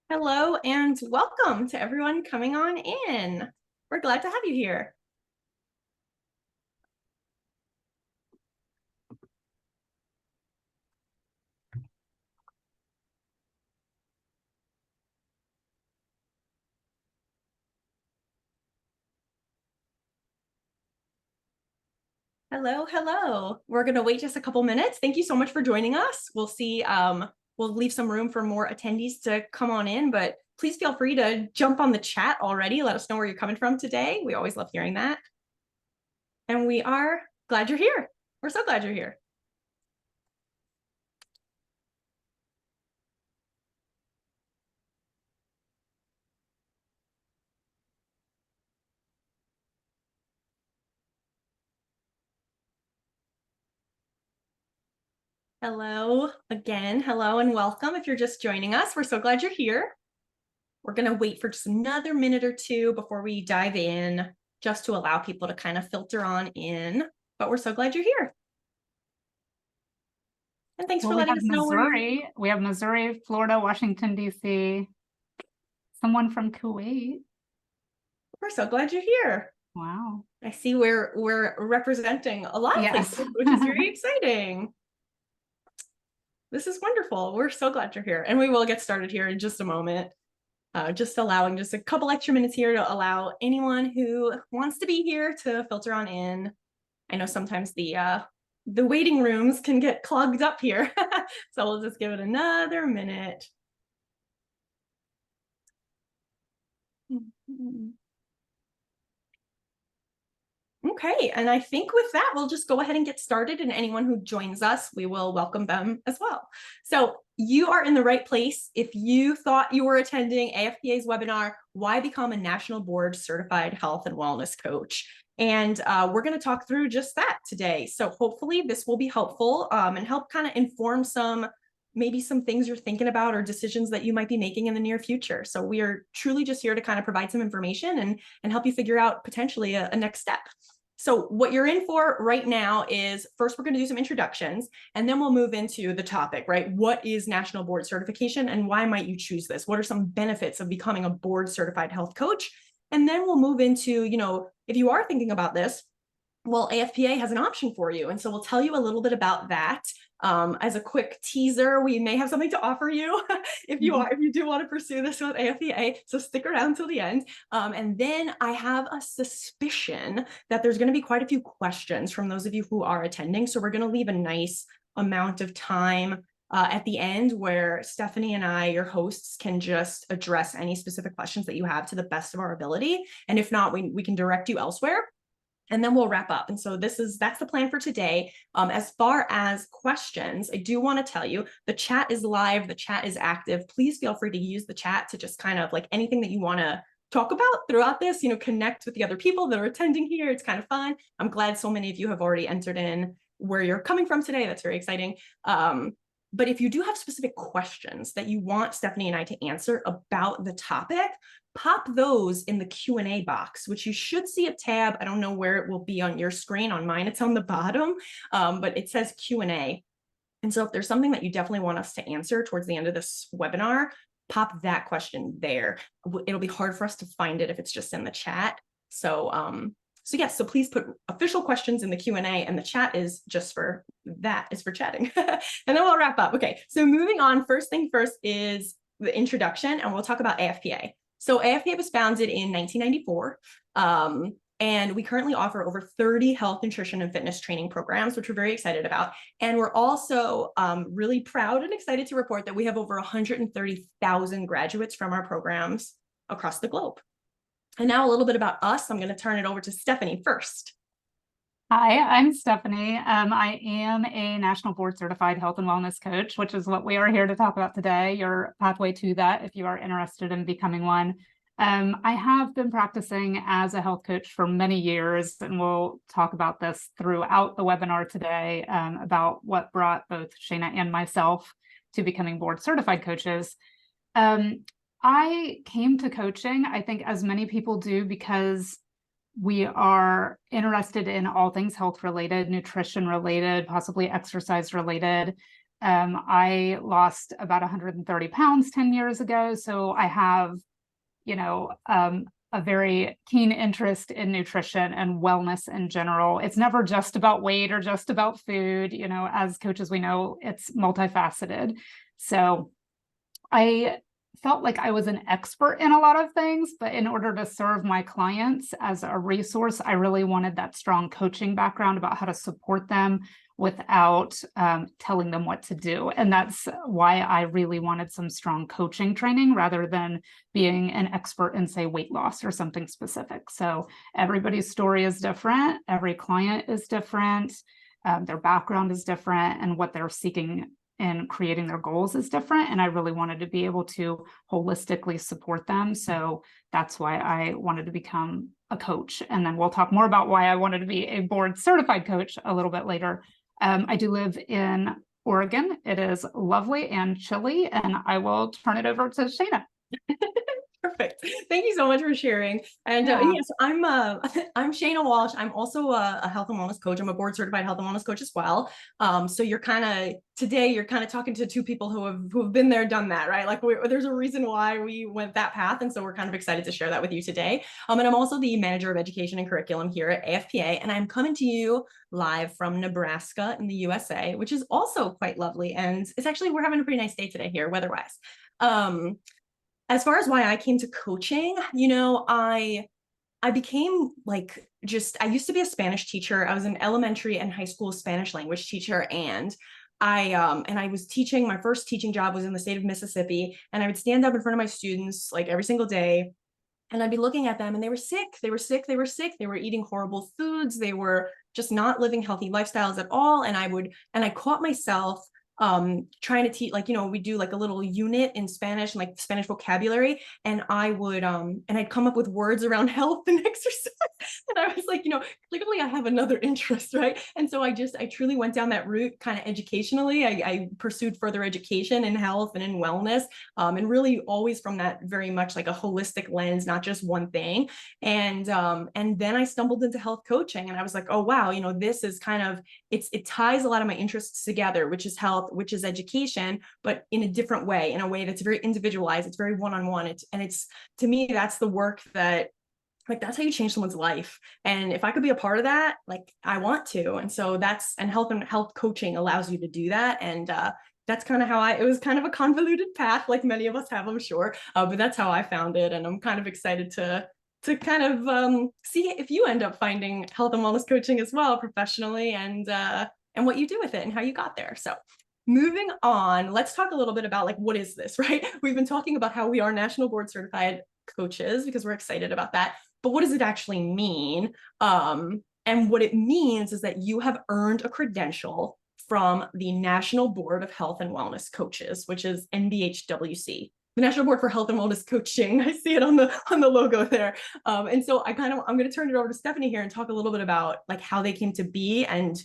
Hello and welcome to everyone coming on in. We're glad to have you here. Hello, hello. We're going to wait just a couple minutes. Thank you so much for joining us. We'll see, we'll leave some room for more attendees to come on in, but please feel free to jump on the chat already. Let us know where you're coming from today. We always love hearing that. And we are glad you're here. We're so glad you're here. Hello again. Hello and welcome. If you're just joining us, we're so glad you're here. We're going to wait for just another minute or two before we dive in, just to allow people to kind of filter on in. But we're so glad you're here. And thanks for letting us know where you're... We have Missouri, Florida, Washington, D.C., someone from Kuwait. We're so glad you're here. Wow. I see we're representing a lot of places, which is very exciting. This is wonderful. We're so glad you're here. And we will get started here in just a moment. Just allowing just a couple extra minutes here to allow anyone who wants to be here to filter on in. I know sometimes the waiting rooms can get clogged up here. So we'll just give it another minute. Okay, and I think with that, we'll just go ahead and get started, and anyone who joins us, we will welcome them as well. So you are in the right place if you thought you were attending AFPA's webinar, Why Become a National Board Certified Health and Wellness Coach. And we're going to talk through just that today. So hopefully this will be helpful and help kind of inform maybe some things you're thinking about or decisions that you might be making in the near future. So we are truly just here to kind of provide some information and help you figure out potentially a next step. So what you're in for right now is, first we're going to do some introductions, and then we'll move into the topic, right? What is National Board Certification and why might you choose this? What are some benefits of becoming a board certified health coach? And then we'll move into, if you are thinking about this, well, AFPA has an option for you. And so we'll tell you a little bit about that. As a quick teaser, we may have something to offer you if you do want to pursue this with AFPA. So stick around till the end. And then I have a suspicion that there's going to be quite a few questions from those of you who are attending. So we're going to leave a nice amount of time at the end where Stephanie and I, your hosts, can just address any specific questions that you have to the best of our ability. And if not, we can direct you elsewhere. And then we'll wrap up. And so that's the plan for today. As far as questions, I do want to tell you the chat is live, the chat is active. Please feel free to use the chat to just kind of like anything that you want to talk about throughout this, connect with the other people that are attending here. It's kind of fun. I'm glad so many of you have already entered in where you're coming from today. That's very exciting. But if you do have specific questions that you want Stephanie and I to answer about the topic, pop those in the Q&A box, which you should see a tab. I don't know where it will be on your screen. On mine, it's on the bottom, but it says Q&A. And so if there's something that you definitely want us to answer towards the end of this webinar, pop that question there. It'll be hard for us to find it if it's just in the chat. So yes, so please put official questions in the Q&A, and the chat is just for that, is for chatting. And then we'll wrap up. Okay, so moving on, first thing first is the introduction, and we'll talk about AFPA. So AFPA was founded in 1994, and we currently offer over 30 health, nutrition, and fitness training programs, which we're very excited about. And we're also really proud and excited to report that we have over 130,000 graduates from our programs across the globe. And now a little bit about us. I'm going to turn it over to Stephanie first. Hi, I'm Stephanie. I am a National Board Certified Health and Wellness Coach, which is what we are here to talk about today, your pathway to that if you are interested in becoming one. I have been practicing as a health coach for many years, and we'll talk about this throughout the webinar today, about what brought both Shayna and myself to becoming board certified coaches. I came to coaching, I think, as many people do, because we are interested in all things health related, nutrition related, possibly exercise related. I lost about 130 pounds 10 years ago. So I have, a very keen interest in nutrition and wellness in general. It's never just about weight or just about food. As coaches, we know it's multifaceted. So I felt like I was an expert in a lot of things, but in order to serve my clients as a resource, I really wanted that strong coaching background about how to support them without telling them what to do. And that's why I really wanted some strong coaching training rather than being an expert in, say, weight loss or something specific. So everybody's story is different. Every client is different. Their background is different, and what they're seeking and creating their goals is different. And I really wanted to be able to holistically support them. So that's why I wanted to become a coach. And then we'll talk more about why I wanted to be a board certified coach a little bit later. I do live in Oregon. It is lovely and chilly, and I will turn it over to Shayna. Perfect. Thank you so much for sharing. And yes, I'm I'm Shayna Walsh. I'm also a health and wellness coach. I'm a board certified health and wellness coach as well. So you're kind of talking to two people who have been there, done that, right? Like there's a reason why we went that path, and so we're kind of excited to share that with you today. And I'm also the manager of education and curriculum here at AFPA, and I'm coming to you live from Nebraska in the USA, which is also quite lovely. And it's actually, we're having a pretty nice day today here, weather-wise. As far as why I came to coaching, I became I used to be a Spanish teacher. I was an elementary and high school Spanish language teacher, and I was teaching. My first teaching job was in the state of Mississippi, and I would stand up in front of my students like every single day, and I'd be looking at them, and they were sick. They were sick. They were sick. They were eating horrible foods. They were just not living healthy lifestyles at all. And I caught myself trying to teach, we do like a little unit in Spanish and like Spanish vocabulary, and I'd come up with words around health and exercise, and I was like, clearly I have another interest, right? And so I truly went down that route kind of educationally. I pursued further education in health and in wellness, and really always from that very much like a holistic lens, not just one thing. And then I stumbled into health coaching, and I was like, oh wow, this is kind of, it ties a lot of my interests together, which is health, which is education, but in a different way, in a way that's very individualized. It's very one-on-one. It's to me, that's the work that, that's how you change someone's life. And if I could be a part of that, I want to. And so health coaching allows you to do that. And that's kind of how it was kind of a convoluted path, like many of us have, I'm sure. But that's how I found it. And I'm kind of excited to kind of see if you end up finding health and wellness coaching as well professionally, and what you do with it and how you got there. So moving on, let's talk a little bit about what is this, right? We've been talking about how we are national board certified coaches because we're excited about that. But what does it actually mean? And what it means is that you have earned a credential from the National Board of Health and Wellness Coaches, which is NBHWC. The National Board for Health and Wellness Coaching. I see it on the logo there. And so I'm going to turn it over to Stephanie here and talk a little bit about how they came to be and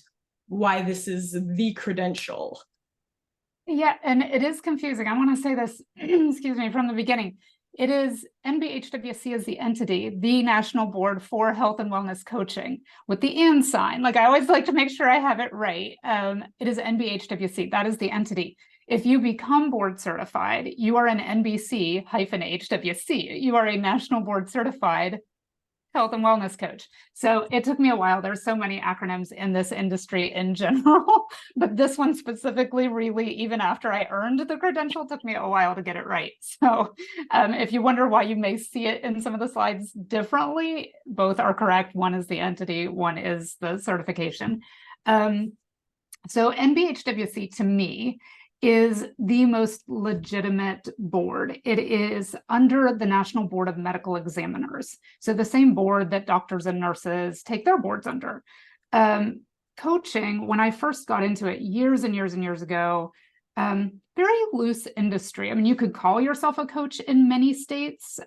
why this is the credential. Yeah, and it is confusing. I want to say this, excuse me, from the beginning. It is NBHWC is the entity, the National Board for Health and Wellness Coaching, with the and sign. I always like to make sure I have it right. It is NBHWC. That is the entity. If you become board certified, you are an NBC-HWC. You are a National Board Certified Health and Wellness Coach. So it took me a while. There's so many acronyms in this industry in general, but this one specifically, really, even after I earned the credential, took me a while to get it right. So if you wonder why you may see it in some of the slides differently, both are correct. One is the entity, one is the certification. So NBHWC to me is the most legitimate board. It is under the National Board of Medical Examiners. So the same board that doctors and nurses take their boards under. Coaching, when I first got into it years and years and years ago, very loose industry. I mean, you could call yourself a coach in many states,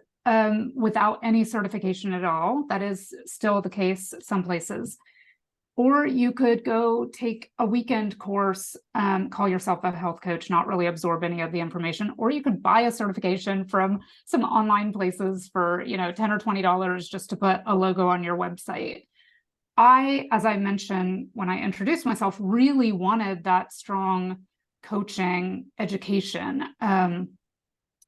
without any certification at all. That is still the case some places. Or you could go take a weekend course, call yourself a health coach, not really absorb any of the information, or you could buy a certification from some online places for, $10 or $20 just to put a logo on your website. As I mentioned, when I introduced myself, really wanted that strong coaching education.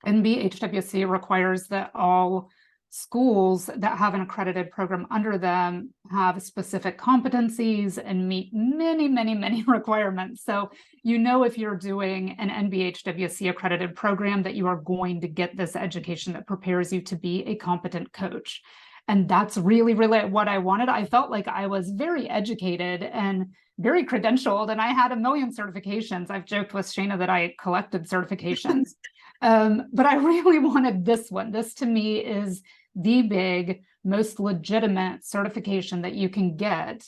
NBHWC requires that all schools that have an accredited program under them have specific competencies and meet many, many, many requirements. So, if you're doing an NBHWC accredited program, that you are going to get this education that prepares you to be a competent coach. And that's really, really what I wanted. I felt like I was very educated and very credentialed, and I had a million certifications. I've joked with Shayna that I collected certifications. But I really wanted this one. This to me is the big, most legitimate certification that you can get.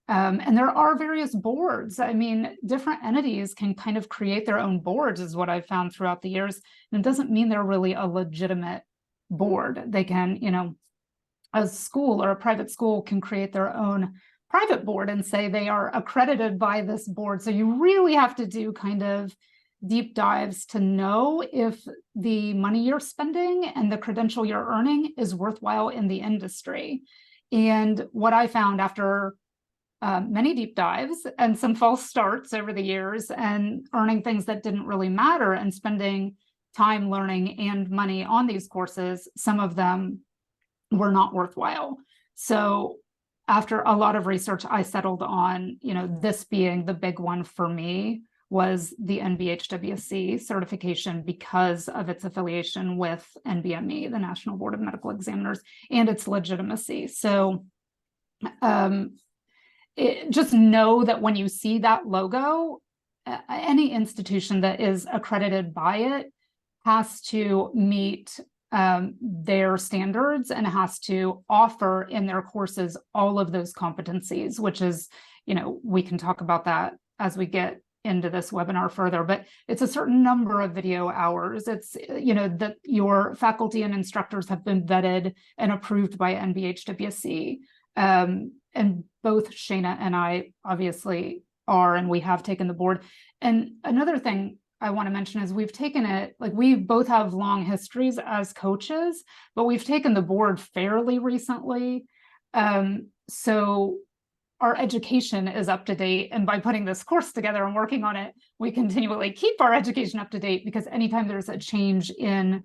And there are various boards. I mean, different entities can kind of create their own boards, is what I've found throughout the years. And it doesn't mean they're really a legitimate board. They can, a school or a private school can create their own private board and say they are accredited by this board. So you really have to do kind of deep dives to know if the money you're spending and the credential you're earning is worthwhile in the industry. And what I found after many deep dives and some false starts over the years and earning things that didn't really matter and spending time learning and money on these courses, some of them were not worthwhile. So after a lot of research, I settled on, this being the big one for me was the NBHWC certification because of its affiliation with NBME, the National Board of Medical Examiners, and its legitimacy. So just know that when you see that logo, any institution that is accredited by it has to meet their standards and has to offer in their courses all of those competencies, which is, we can talk about that as we get into this webinar further, but it's a certain number of video hours. It's, that your faculty and instructors have been vetted and approved by NBHWC. And both Shayna and I obviously are, and we have taken the board. And another thing I want to mention is we've taken it, like we both have long histories as coaches, but we've taken the board fairly recently. So our education is up to date. And by putting this course together and working on it, we continually keep our education up to date, because anytime there's a change in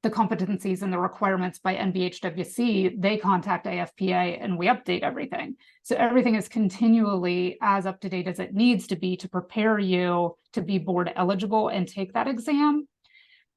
the competencies and the requirements by NBHWC, they contact AFPA and we update everything. So everything is continually as up to date as it needs to be to prepare you to be board eligible and take that exam.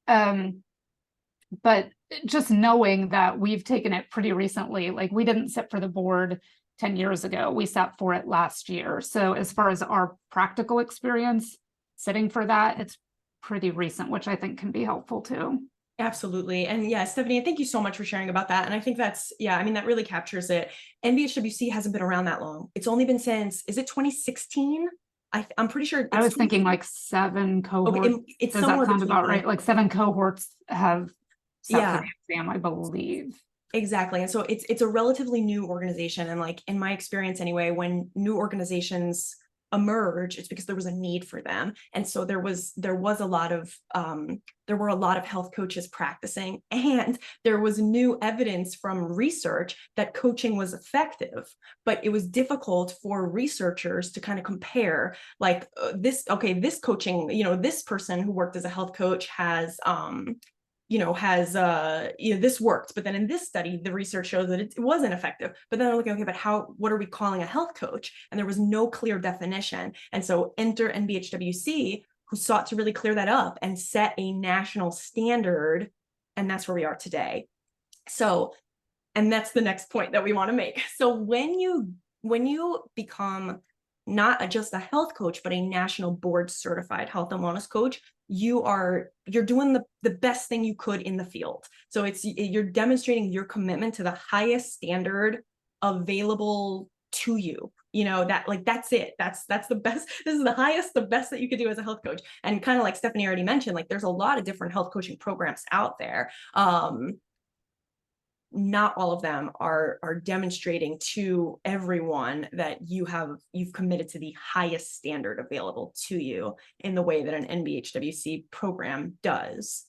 But just knowing that we've taken it pretty recently, like we didn't sit for the board 10 years ago, we sat for it last year. So as far as our practical experience sitting for that, it's pretty recent, which I think can be helpful too. Absolutely. And yeah, Stephanie, thank you so much for sharing about that. And I think that really captures it. NBHWC hasn't been around that long. It's only been since, is it 2016? I'm pretty sure. I was thinking like 7 cohorts. Okay, it's Does that sound about right? Like 7 cohorts have sat for the exam, I believe. Exactly. And so it's a relatively new organization. And like in my experience anyway, when new organizations emerge, it's because there was a need for them. And so there were a lot of health coaches practicing, and there was new evidence from research that coaching was effective, but it was difficult for researchers to kind of compare like this coaching, this person who worked as a health coach has this worked, but then in this study, the research shows that it wasn't effective. But then I'm looking, okay, but what are we calling a health coach? And there was no clear definition. And so enter NBHWC, who sought to really clear that up and set a national standard. And that's where we are today. So, and that's the next point that we want to make. So when you become not just a health coach, but a national board certified health and wellness coach, you're doing the best thing you could in the field. So you're demonstrating your commitment to the highest standard available to you. That's it. That's the best. This is the best that you could do as a health coach. And kind of like Stephanie already mentioned, like there's a lot of different health coaching programs out there. not all of them are demonstrating to everyone that you've committed to the highest standard available to you in the way that an NBHWC program does.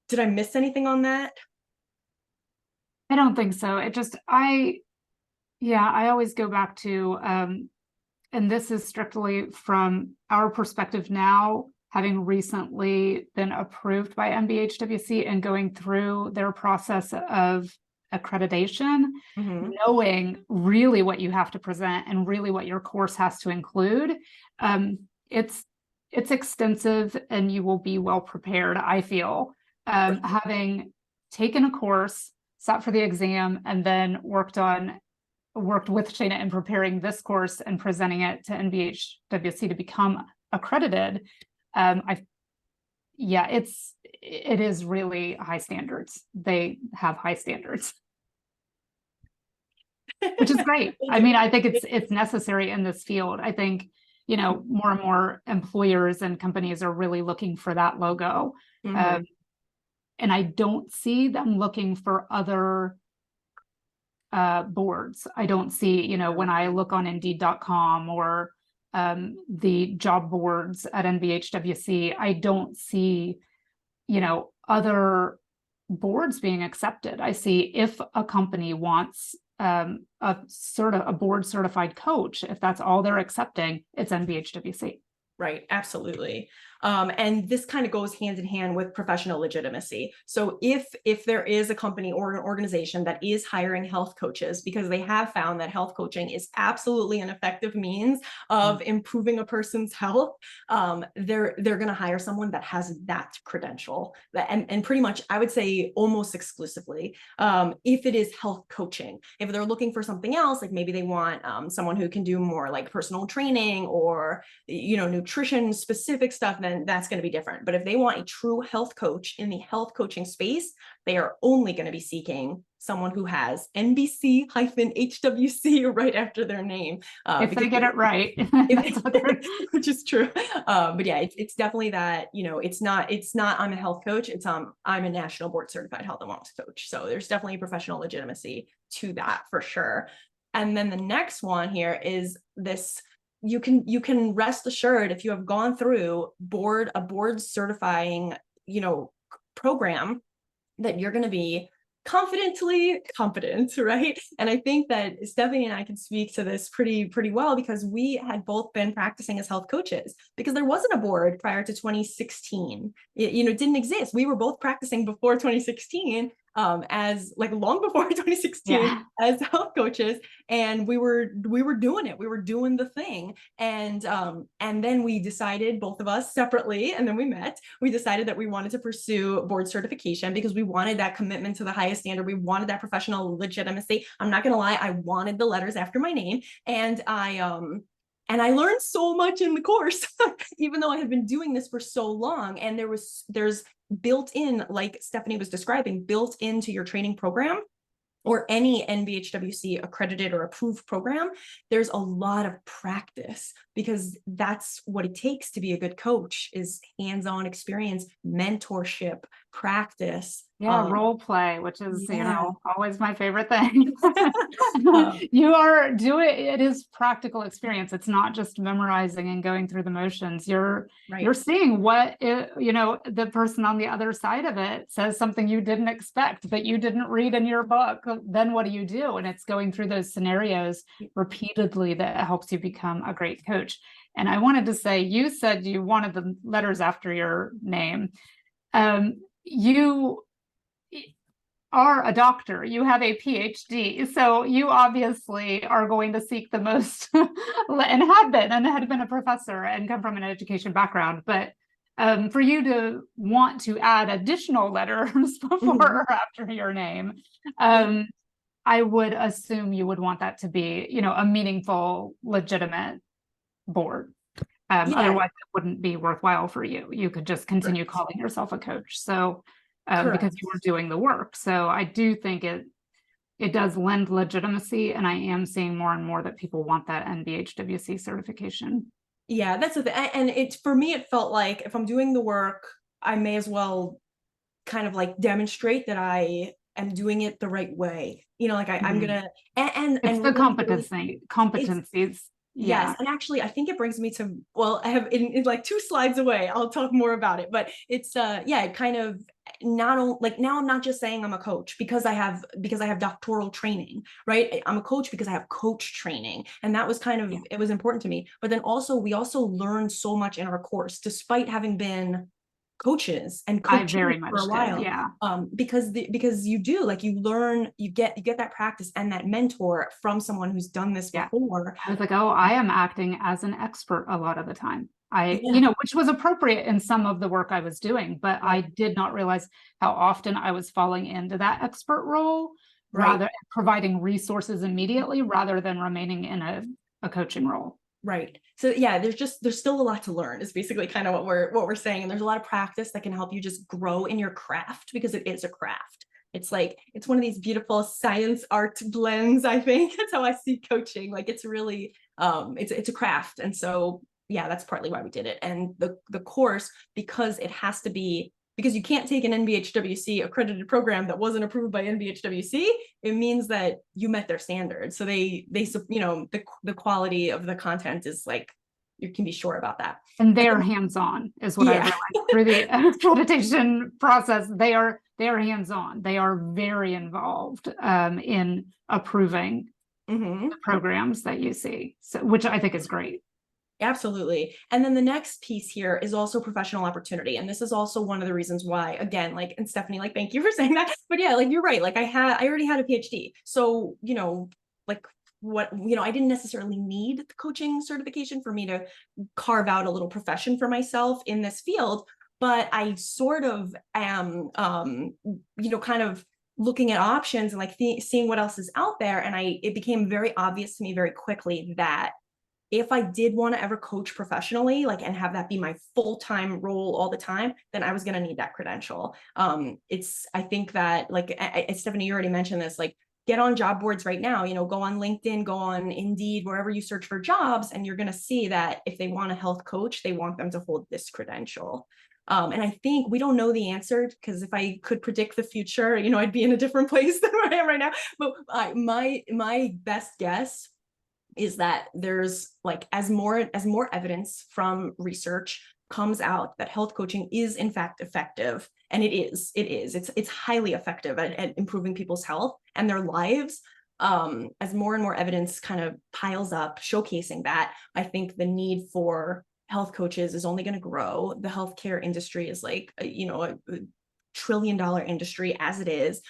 Did I miss anything on that? I don't think so. I always go back to, and this is strictly from our perspective now, having recently been approved by NBHWC and going through their process of accreditation, knowing really what you have to present and really what your course has to include. It's extensive, and you will be well prepared, I feel, having taken a course, sat for the exam, and then worked with Shayna in preparing this course and presenting it to NBHWC to become accredited. It is really high standards. They have high standards, which is great. I mean, I think it's necessary in this field. I think, more and more employers and companies are really looking for that logo. And I don't see them looking for other boards. I don't see, when I look on Indeed.com or the job boards at NBHWC, I don't see, other boards being accepted. I see if a company wants a board certified coach, if that's all they're accepting, it's NBHWC. Right, absolutely. And this kind of goes hand in hand with professional legitimacy. So if there is a company or an organization that is hiring health coaches, because they have found that health coaching is absolutely an effective means of improving a person's health, they're going to hire someone that has that credential. And pretty much, I would say almost exclusively, if it is health coaching. If they're looking for something else, like maybe they want someone who can do more like personal training or nutrition specific stuff, then that's going to be different. But if they want a true health coach in the health coaching space, they are only going to be seeking someone who has NBC-HWC right after their name. If they get it right. Which is true. But yeah, it's definitely that, it's not I'm a health coach, it's I'm a national board certified health and wellness coach. So there's definitely professional legitimacy to that for sure. And then the next one here is this. You can rest assured, if you have gone through a board certifying, program, that you're going to be confidently competent, right? And I think that Stephanie and I can speak to this pretty well, because we had both been practicing as health coaches, because there wasn't a board prior to 2016. It didn't exist. We were both practicing before 2016, as like long before 2016 as health coaches, and we were doing it. We were doing the thing, and then we decided, both of us separately, and then we decided that we wanted to pursue board certification because we wanted that commitment to the highest standard. We wanted that professional legitimacy. I'm not gonna lie, I wanted the letters after my name, and I learned so much in the course, even though I had been doing this for so long. And there's built in, like Stephanie was describing, built into your training program or any NBHWC accredited or approved program, there's a lot of practice, because that's what it takes to be a good coach, is hands-on experience, mentorship, practice. Role play, which is, always my favorite thing. It is practical experience. It's not just memorizing and going through the motions. You're seeing what, the person on the other side of it says something you didn't expect, that you didn't read in your book. Then what do? And it's going through those scenarios repeatedly that helps you become a great coach. And I wanted to say, you said you wanted the letters after your name. You are a doctor, you have a PhD, so you obviously are going to seek the most and had been a professor and come from an education background. But for you to want to add additional letters before or after your name, I would assume you would want that to be, a meaningful, legitimate board. Otherwise, it wouldn't be worthwhile for you. You could just continue calling yourself a coach. So because you were doing the work. So I do think it does lend legitimacy, and I am seeing more and more that people want that NBHWC certification. Yeah, that's the thing. And for me, it felt like if I'm doing the work, I may as well kind of like demonstrate that I am doing it the right way. Like I'm Mhm. gonna, It's and the really, really, it's, competencies. yes. Yeah. And actually, I think it brings me to, well, I have in like 2 slides away, I'll talk more about it, but it's, yeah, it kind of, not only like, now I'm not just saying I'm a coach because I have doctoral training, right? I'm a coach because I have coach training. And that was kind of, Yeah. it was important to me. But then also, we also learned so much in our course, despite having been coaches and I coaching very for a much did. while. Yeah. Because you do, like, you learn, you get that practice and that mentor from someone who's done this Yeah. before. I was like, oh, I am acting as an expert a lot of the time. Yeah, Which was appropriate in some of the work I was doing, but I right, did not realize how often I was falling into that expert role, right, rather providing resources immediately rather than remaining in a coaching role. right. So yeah, there's still a lot to learn, is basically kind of what we're saying. And there's a lot of practice that can help you just grow in your craft, because it is a craft. It's like, it's one of these beautiful science art blends, I think. That's how I see coaching. Like, it's really, it's a craft. And so yeah, that's partly why we did it. And the course, because it has to be, because you can't take an NBHWC accredited program that wasn't approved by NBHWC, it means that you met their standards. So the quality of the content is like, you can be sure about that. And And they're then, hands-on is what I yeah. realized through the accreditation process. They're hands-on. They are very involved in approving Hmm. the programs that you see. So, which I think is great. Absolutely. And then the next piece here is also professional opportunity. And this is also one of the reasons why, again, like, and Stephanie, like, thank you for saying that. But yeah, like, you're right. Like, I already had a PhD. So, like, I didn't necessarily need the coaching certification for me to carve out a little profession for myself in this field. But I sort of am, kind of looking at options and like seeing what else is out there. And it became very obvious to me very quickly that if I did want to ever coach professionally, like, and have that be my full-time role all the time, then I was going to need that credential. I think that, like, Stephanie, you already mentioned this, like, get on job boards right now, go on LinkedIn, go on Indeed, wherever you search for jobs, and you're going to see that if they want a health coach, they want them to hold this credential. And I think we don't know the answer, because if I could predict the future, I'd be in a different place than where I am right now. But my best guess is that there's, like, as more evidence from research comes out that health coaching is in fact effective, and it's highly effective at improving people's health and their lives. As more and more evidence kind of piles up showcasing that, I think the need for health coaches is only going to grow. The healthcare industry is like a trillion-dollar industry as it is.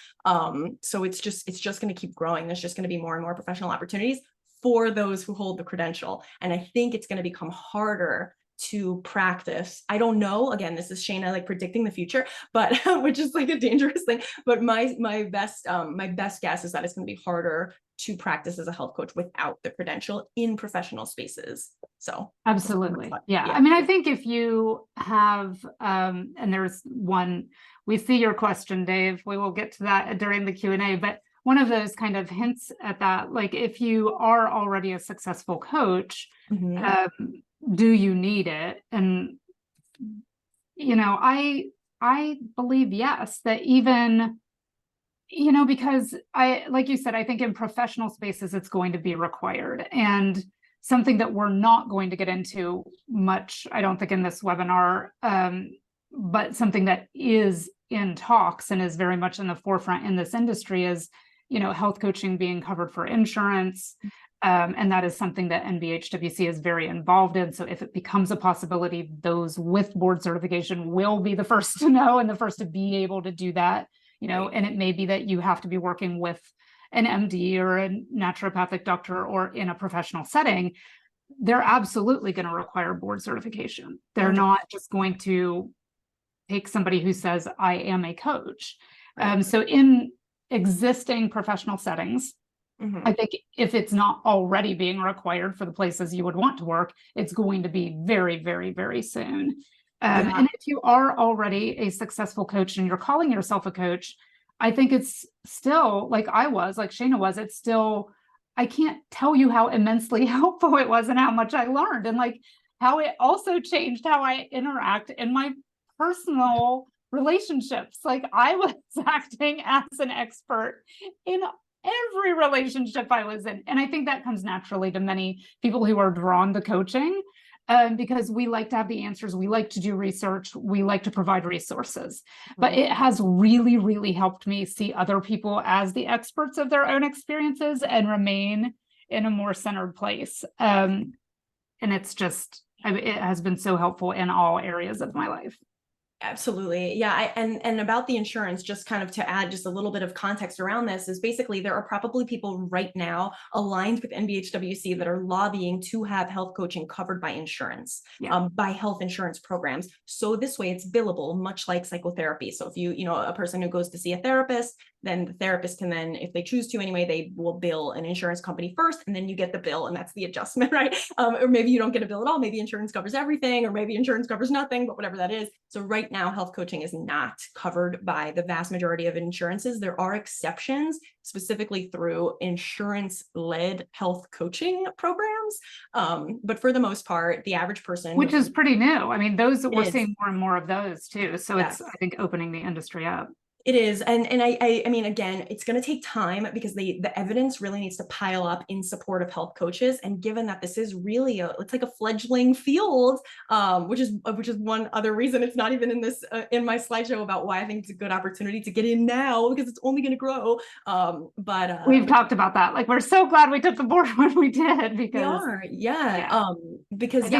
So it's just going to keep growing. There's just going to be more and more professional opportunities for those who hold the credential. And I think it's going to become harder to practice. I don't know. Again, this is Shayna, like, predicting the future, but which is like a dangerous thing. But my best guess is that it's going to be harder to practice as a health coach without the credential in professional spaces. So Absolutely. Yeah. yeah. I mean, I think if you have, and there's one, we see your question, Dave. We will get to that during the Q&A, but one of those kind of hints at that, like, if you are already a successful coach, Mm-hmm. do you need it? And, I believe yes, that even, because like you said, I think in professional spaces, it's going to be required. And something that we're not going to get into much, I don't think, in this webinar, but something that is in talks and is very much in the forefront in this industry is, health coaching being covered for insurance. And that is something that NBHWC is very involved in. So if it becomes a possibility, those with board certification will be the first to know and the first to be able to do that, Right. and it may be that you have to be working with an MD or a naturopathic doctor or in a professional setting. They're absolutely going to require board certification. They're 100%. not just going to take somebody who says, I am a coach. Right. So in existing professional settings, Mm-hmm. I think if it's not already being required for the places you would want to work, it's going to be very, very, very soon. Yeah. And if you are already a successful coach and you're calling yourself a coach, I think it's still, like I was, like Shayna was, it's still, I can't tell you how immensely helpful it was and how much I learned, and like how it also changed how I interact in my personal relationships. Like I was acting as an expert in every relationship I was in. And I think that comes naturally to many people who are drawn to coaching, because we like to have the answers. We like to do research. We like to provide resources. But it has really, really helped me see other people as the experts of their own experiences and remain in a more centered place. And it's just, it has been so helpful in all areas of my life. Absolutely. Yeah. And about the insurance, just kind of to add just a little bit of context around this is basically there are probably people right now aligned with NBHWC that are lobbying to have health coaching covered by insurance, by health insurance programs. So this way it's billable, much like psychotherapy. So if you know, a person who goes to see a therapist, then the therapist can then, if they choose to anyway, they will bill an insurance company first, and then you get the bill, and that's the adjustment, right? Or maybe you don't get a bill at all. Maybe insurance covers everything, or maybe insurance covers nothing, but whatever that is. So right now, health coaching is not covered by the vast majority of insurances. There are exceptions, specifically through insurance-led health coaching programs. But for the most part, the average person, which is pretty new. I mean, those we're is. seeing more and more of those too. So Yes. it's, I think, opening the industry up. It is. And I mean, again, it's going to take time because the evidence really needs to pile up in support of health coaches. And given that this is really it's like a fledgling field, which is one other reason it's not even in this, in my slideshow about why I think it's a good opportunity to get in now, because it's only going to grow. But we've talked about that. Like, we're so glad we took the board when we did, because we are. Yeah. Because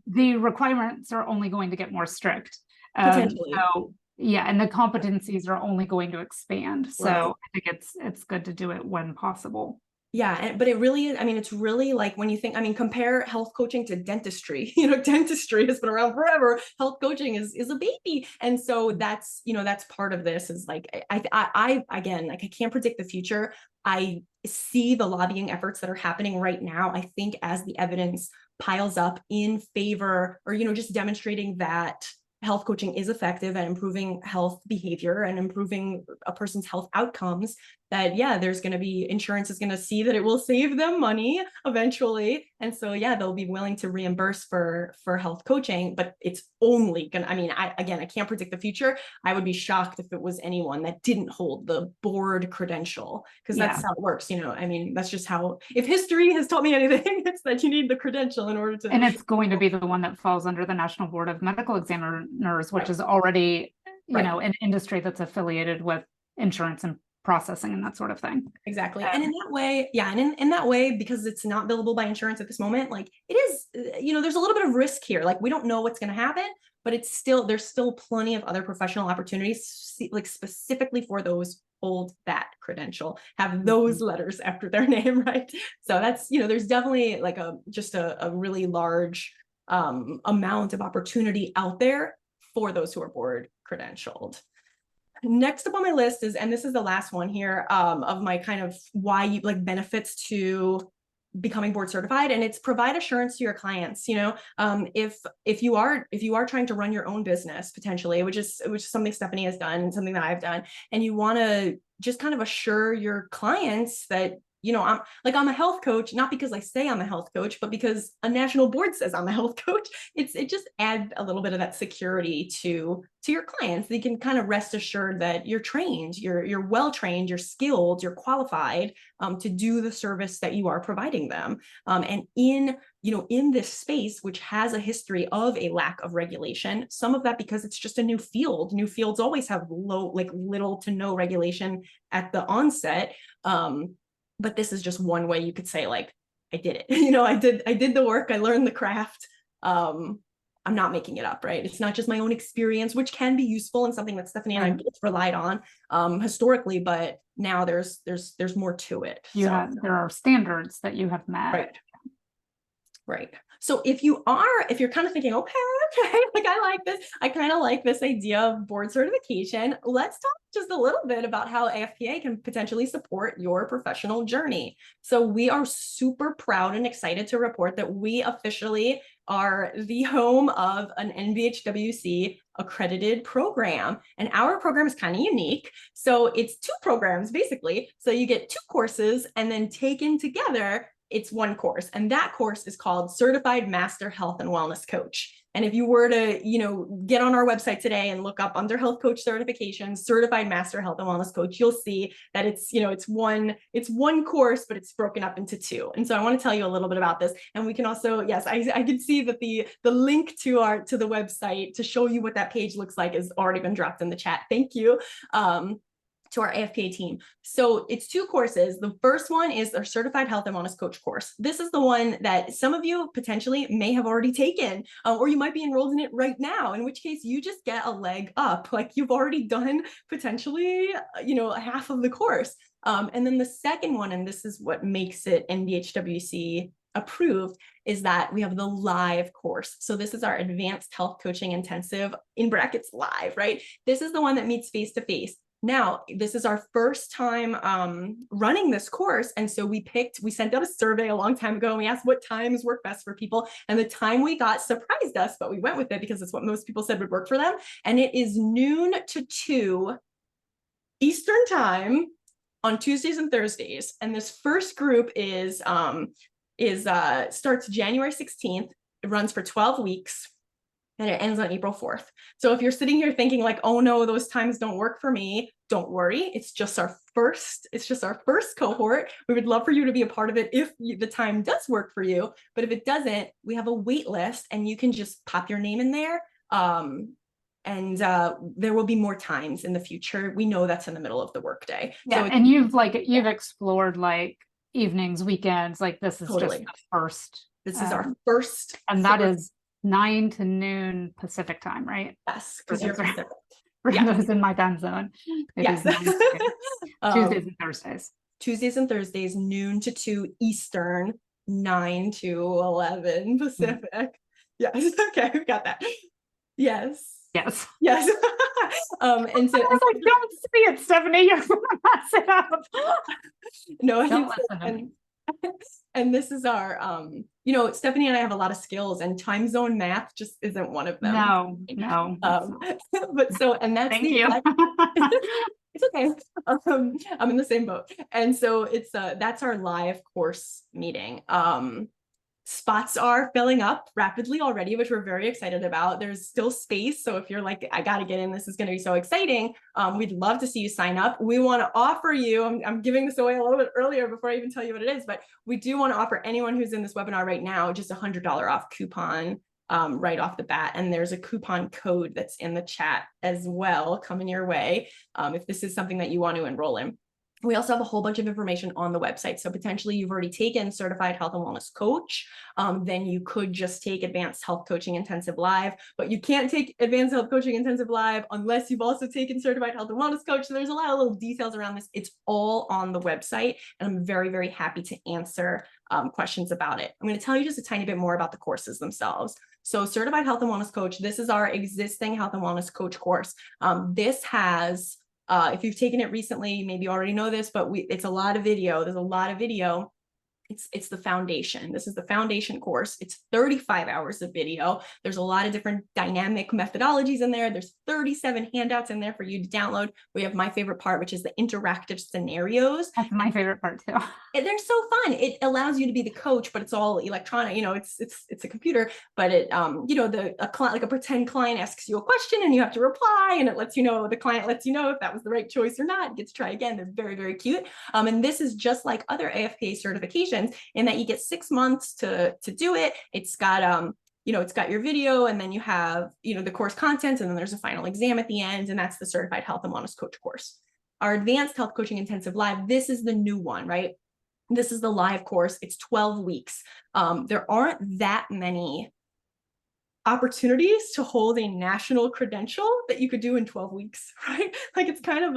the requirements are only going to get more strict. Potentially. So, yeah, and the competencies are only going to expand. So right. I think it's good to do it when possible. Yeah, but it really is, I mean, it's really like when you think, I mean, compare health coaching to dentistry. You know, dentistry has been around forever. Health coaching is a baby. And so that's, you know, that's part of this is like, I again, like I can't predict the future. I see the lobbying efforts that are happening right now. I think as the evidence piles up in favor, or, you know, just demonstrating that health coaching is effective at improving health behavior and improving a person's health outcomes, that there's going to be, insurance is going to see that it will save them money eventually, and so they'll be willing to reimburse for health coaching. But it's only gonna, I mean, I can't predict the future. I would be shocked if it was anyone that didn't hold the board credential, because that's how it works, you know. I mean, that's just how, if history has taught me anything, it's that you need the credential in order to, and it's going to be the one that falls under the National Board of Medical Examiners, which is already, you know, an industry that's affiliated with insurance and processing and that sort of thing. Exactly. And in that way, and in that way, because it's not billable by insurance at this moment, like it is, you know, there's a little bit of risk here. Like we don't know what's going to happen, but there's still plenty of other professional opportunities, like specifically for those hold that credential, have those letters after their name, right? So that's, you know, there's definitely like just a really large amount of opportunity out there for those who are board credentialed. Next up on my list is, and this is the last one here, of my kind of why you like benefits to becoming board certified, and it's provide assurance to your clients. You know, if you are trying to run your own business potentially, which is something Stephanie has done and something that I've done, and you want to just kind of assure your clients that, you know, I'm a health coach, not because I say I'm a health coach, but because a national board says I'm a health coach. It just adds a little bit of that security to your clients. They can kind of rest assured that you're trained, you're well trained, you're skilled, you're qualified to do the service that you are providing them. And in this space, which has a history of a lack of regulation, some of that because it's just a new field. New fields always have little to no regulation at the onset. But this is just one way you could say, like, I did it. You know, I did the work, I learned the craft. I'm not making it up, right? It's not just my own experience, which can be useful and something that Stephanie and I both relied on historically, but now there's more to it. There are standards that you have met. Right. So if you're kind of thinking, okay, like I kind of like this idea of board certification, let's talk just a little bit about how AFPA can potentially support your professional journey. So we are super proud and excited to report that we officially are the home of an NBHWC accredited program. And our program is kind of unique. So it's 2 programs, basically. So you get 2 courses, and then taken together, it's 1 course. And that course is called Certified Master Health and Wellness Coach. And if you were to, get on our website today and look up under health coach certifications, certified master health and wellness coach, you'll see that it's one course, but it's broken up into two. And so I want to tell you a little bit about this. And we can also, yes, I can see that the link to the website to show you what that page looks like has already been dropped in the chat. Thank you. To our AFPA team. So it's two courses. The first one is our certified health and wellness coach course. This is the one that some of you potentially may have already taken, or you might be enrolled in it right now, in which case you just get a leg up. Like you've already done potentially, half of the course. And then the second one, and this is what makes it NBHWC approved, is that we have the live course. So this is our advanced health coaching intensive, in brackets live, right? This is the one that meets face-to-face. Now, this is our first time running this course. And so we sent out a survey a long time ago and we asked what times work best for people. And the time we got surprised us, but we went with it because it's what most people said would work for them. And it is noon to 2 Eastern time on Tuesdays and Thursdays. And this first group starts January 16th. It runs for 12 weeks. And it ends on April 4th. So if you're sitting here thinking like, oh no, those times don't work for me, don't worry. It's just our first cohort. We would love for you to be a part of it if the time does work for you. But if it doesn't, we have a wait list and you can just pop your name in there. And there will be more times in the future. We know that's in the middle of the workday. Yeah, so and you've explored like evenings, weekends, like this is totally just the first. This is our first. And that is 9 to noon Pacific time, right? Yes, because you're Pacific. For those in my time zone. Yes. Tuesdays and Thursdays. Tuesdays and Thursdays, noon to 2 Eastern, 9 to 11 Pacific. Yes. Okay, we got that. Yes. Yes. Yes. And so I was like, don't see it, Stephanie. You're gonna mess it up. No, don't listen to me. And this is our, Stephanie and I have a lot of skills, and time zone math just isn't one of them. No. But so, and that's thank you. It's okay. I'm in the same boat. And so that's our live course meeting. Spots are filling up rapidly already, which we're very excited about. There's still space. So if you're like, I got to get in, this is going to be so exciting. We'd love to see you sign up. We want to offer you, I'm giving this away a little bit earlier before I even tell you what it is, but we do want to offer anyone who's in this webinar right now, just $100 off coupon right off the bat. And there's a coupon code that's in the chat as well coming your way if this is something that you want to enroll in. We also have a whole bunch of information on the website. So potentially you've already taken Certified Health and Wellness Coach. Then you could just take Advanced Health Coaching Intensive Live, but you can't take Advanced Health Coaching Intensive Live unless you've also taken Certified Health and Wellness Coach. So there's a lot of little details around this. It's all on the website, and I'm very, very happy to answer questions about it. I'm going to tell you just a tiny bit more about the courses themselves. So Certified Health and Wellness Coach, this is our existing Health and Wellness Coach course. This has if you've taken it recently, you maybe already know this, but it's a lot of video. There's a lot of video. It's the foundation. This is the foundation course. It's 35 hours of video. There's a lot of different dynamic methodologies in there. There's 37 handouts in there for you to download. We have my favorite part, which is the interactive scenarios. That's my favorite part too. And they're so fun. It allows you to be the coach, but it's all electronic. It's a computer, but a client, like a pretend client, asks you a question and you have to reply, and it lets you know, the client lets you know if that was the right choice or not. You get to try again. They're very, very cute. And this is just like other AFPA certifications, in that you get 6 months to do it. It's got it's got your video, and then you have the course content, and then there's a final exam at the end, and that's the Certified Health and Wellness Coach course. Our Advanced Health Coaching Intensive Live, this is the new one, right? This is the live course. It's 12 weeks. There aren't that many opportunities to hold a national credential that you could do in 12 weeks, right? Like it's kind of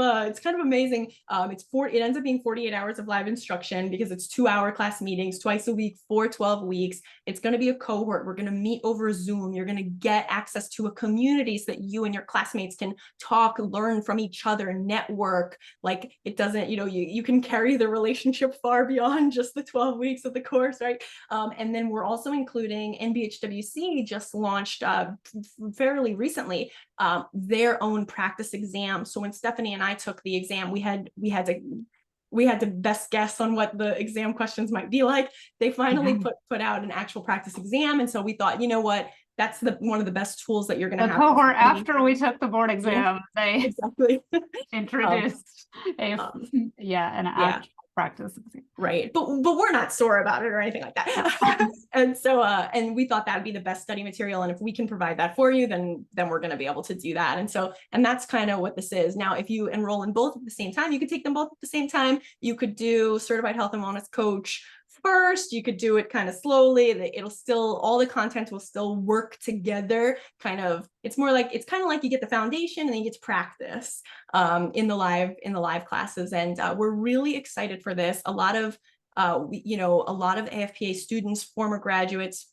amazing. It ends up being 48 hours of live instruction because it's 2-hour class meetings twice a week for 12 weeks. It's going to be a cohort. We're going to meet over Zoom. You're going to get access to a community so that you and your classmates can talk, learn from each other, network. Like it doesn't, you can carry the relationship far beyond just the 12 weeks of the course, right? And then we're also including NBHWC just launched fairly recently their own practice exam. So when Stephanie and I took the exam, we had to best guess on what the exam questions might be like. They finally put out an actual practice exam, and so we thought, you know what, that's one of the best tools that you're going to The have. cohort after we took the board exam, they Exactly. introduced an Yeah. actual practice exam. Right. But we're not sore about it or anything like that. And so and we thought that'd be the best study material. And if we can provide that for you, then we're going to be able to do that. And that's kind of what this is. Now, if you enroll in both at the same time, you could take them both at the same time. You could do certified health and wellness coach first. You could do it kind of slowly. It'll still, all the content will still work together. It's kind of like you get the foundation and then you get to practice in the live classes. And we're really excited for this. A lot of AFPA students, former graduates,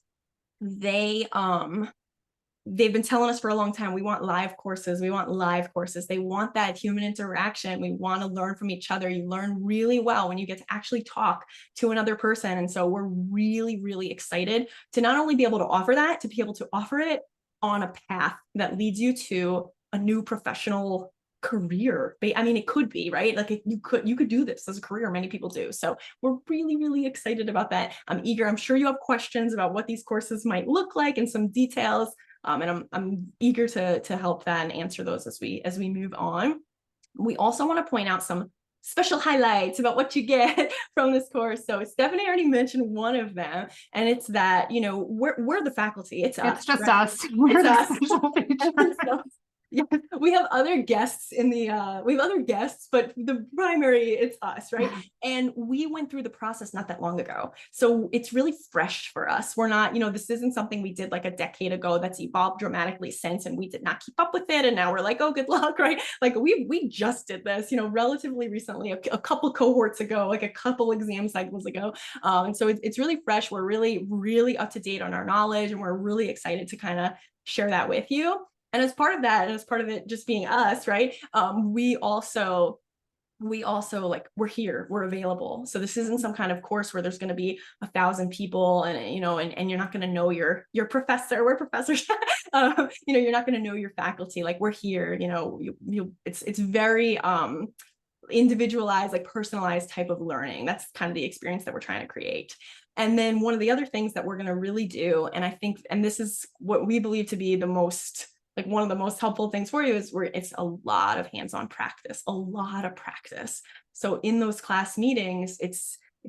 they've been telling us for a long time, we want live courses. We want live courses. They want that human interaction. We want to learn from each other. You learn really well when you get to actually talk to another person. And so we're really, really excited to not only be able to offer that, to be able to offer it on a path that leads you to a new professional career. I mean, it could be, right? Like you could do this as a career. Many people do. So we're really, really excited about that. I'm eager. I'm sure you have questions about what these courses might look like and some details. And I'm eager to help that and answer those as we move on. We also want to point out some special highlights about what you get from this course. So Stephanie already mentioned one of them, and it's that, we're the faculty. It's us. It's just right? us. We're the us. special feature. So, yeah, we have other guests but the primary, it's us, right? And we went through the process not that long ago. So it's really fresh for us. We're not, this isn't something we did like a decade ago that's evolved dramatically since, and we did not keep up with it. And now we're like, oh, good luck, right? Like we just did this, relatively recently, a couple cohorts ago, like a couple exam cycles ago. And so it's really fresh. We're really, really up to date on our knowledge, and we're really excited to kind of share that with you. And as part of that, and as part of it just being us, right, we also like, we're here, we're available. So this isn't some kind of course where there's going to be 1,000 people and and you're not going to know your professor. We're professors. You're not going to know your faculty. Like, we're here. It's very individualized, like personalized type of learning. That's kind of the experience that we're trying to create. And then one of the other things that we're going to really do, and this is what we believe to be one of the most helpful things for you, is it's a lot of hands-on practice, a lot of practice. So in those class meetings,